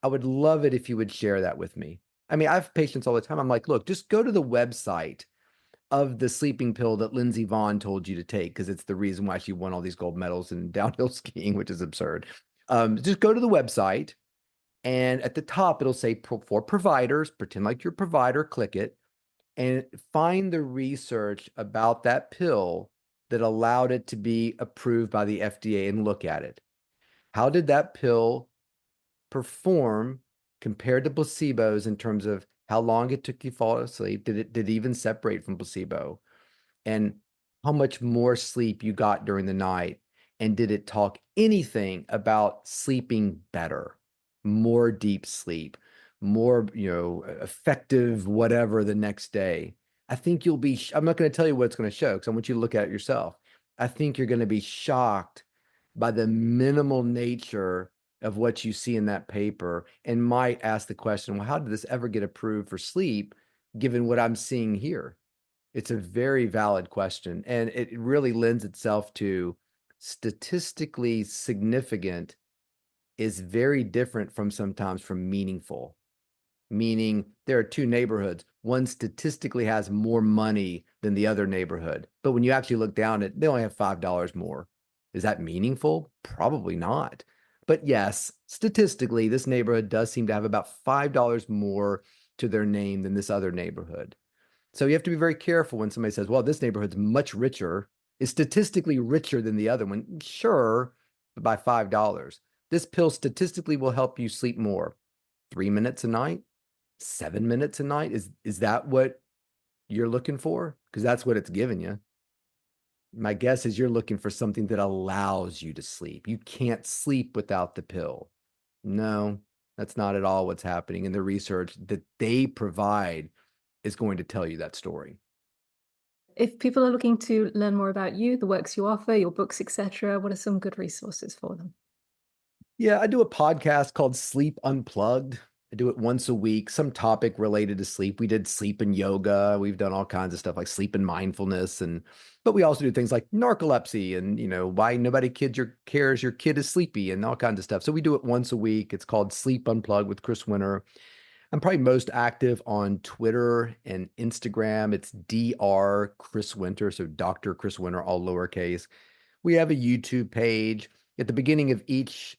I would love it if you would share that with me. I mean, I have patients all the time. I'm like, look, just go to the website of the sleeping pill that Lindsey Vonn told you to take, because it's the reason why she won all these gold medals in downhill skiing, which is absurd. Just go to the website, and at the top, it'll say for providers, pretend like you're a provider, click it, and find the research about that pill that allowed it to be approved by the FDA and look at it. How did that pill perform compared to placebos in terms of how long it took you to fall asleep? Did it even separate from placebo? And how much more sleep you got during the night? And did it talk anything about sleeping better, more deep sleep, more, effective, whatever the next day? I think you'll be, I'm not going to tell you what it's going to show because I want you to look at it yourself. I think you're going to be shocked by the minimal nature of what you see in that paper and might ask the question, well, how did this ever get approved for sleep given what I'm seeing here? It's a very valid question, and it really lends itself to statistically significant is very different from sometimes from meaningful, meaning there are two neighborhoods. One statistically has more money than the other neighborhood, but when you actually look down at, they only have $5 more. Is that meaningful? Probably not. But yes, statistically, this neighborhood does seem to have about $5 more to their name than this other neighborhood. So you have to be very careful when somebody says, well, this neighborhood's much richer, is statistically richer than the other one. Sure, but by $5. This pill statistically will help you sleep more. 3 minutes a night, 7 minutes a night. Is that what you're looking for? Because that's what it's giving you. My guess is you're looking for something that allows you to sleep. You can't sleep without the pill. No, that's not at all what's happening. And the research that they provide is going to tell you that story. If people are looking to learn more about you, the works you offer, your books, etc., what are some good resources for them? Yeah, I do a podcast called Sleep Unplugged. I do it once a week, some topic related to sleep. We did sleep and yoga. We've done all kinds of stuff like sleep and mindfulness. But we also do things like narcolepsy and, why nobody cares your kid is sleepy and all kinds of stuff. So we do it once a week. It's called Sleep Unplugged with Chris Winter. I'm probably most active on Twitter and Instagram. It's Dr. Chris Winter, so Dr. Chris Winter, all lowercase. We have a YouTube page. At the beginning of each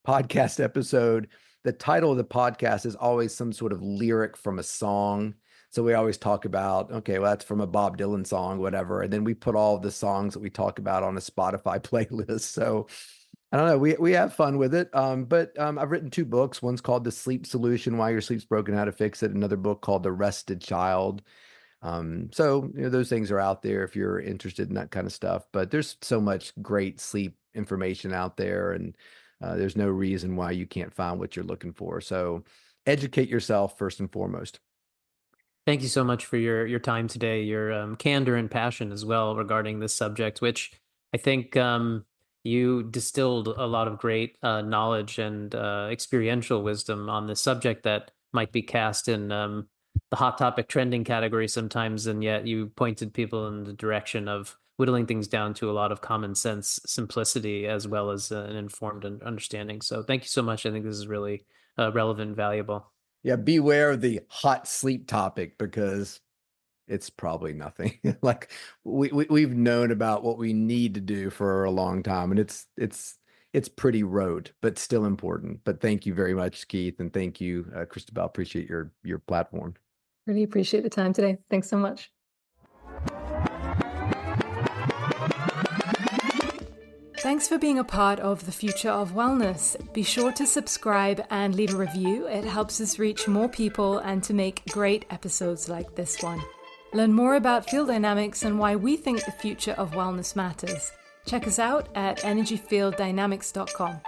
podcast episode, the title of the podcast is always some sort of lyric from a song. So we always talk about, okay, well, that's from a Bob Dylan song, whatever. And then we put all the songs that we talk about on a Spotify playlist. So I don't know. We have fun with it. But I've written 2 books. One's called The Sleep Solution, Why Your Sleep's Broken, How to Fix It. Another book called The Rested Child. So those things are out there if you're interested in that kind of stuff. But there's so much great sleep information out there, and there's no reason why you can't find what you're looking for. So educate yourself first and foremost. Thank you so much for your time today, your candor and passion as well regarding this subject, which I think you distilled a lot of great knowledge and experiential wisdom on this subject that might be cast in the hot topic trending category sometimes, and yet you pointed people in the direction of whittling things down to a lot of common sense simplicity as well as an informed understanding. So thank you so much. I think this is really relevant and valuable. Yeah, beware of the hot sleep topic because it's probably nothing. Like we've known about what we need to do for a long time, and it's pretty rote, but still important. But thank you very much, Keith, and thank you, Christabel. Appreciate your platform. Really appreciate the time today. Thanks so much. Thanks for being a part of the Future of Wellness. Be sure to subscribe and leave a review. It helps us reach more people and to make great episodes like this one. Learn more about field dynamics and why we think the future of wellness matters. Check us out at energyfielddynamics.com.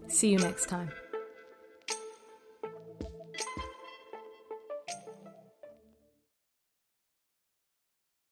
See you next time.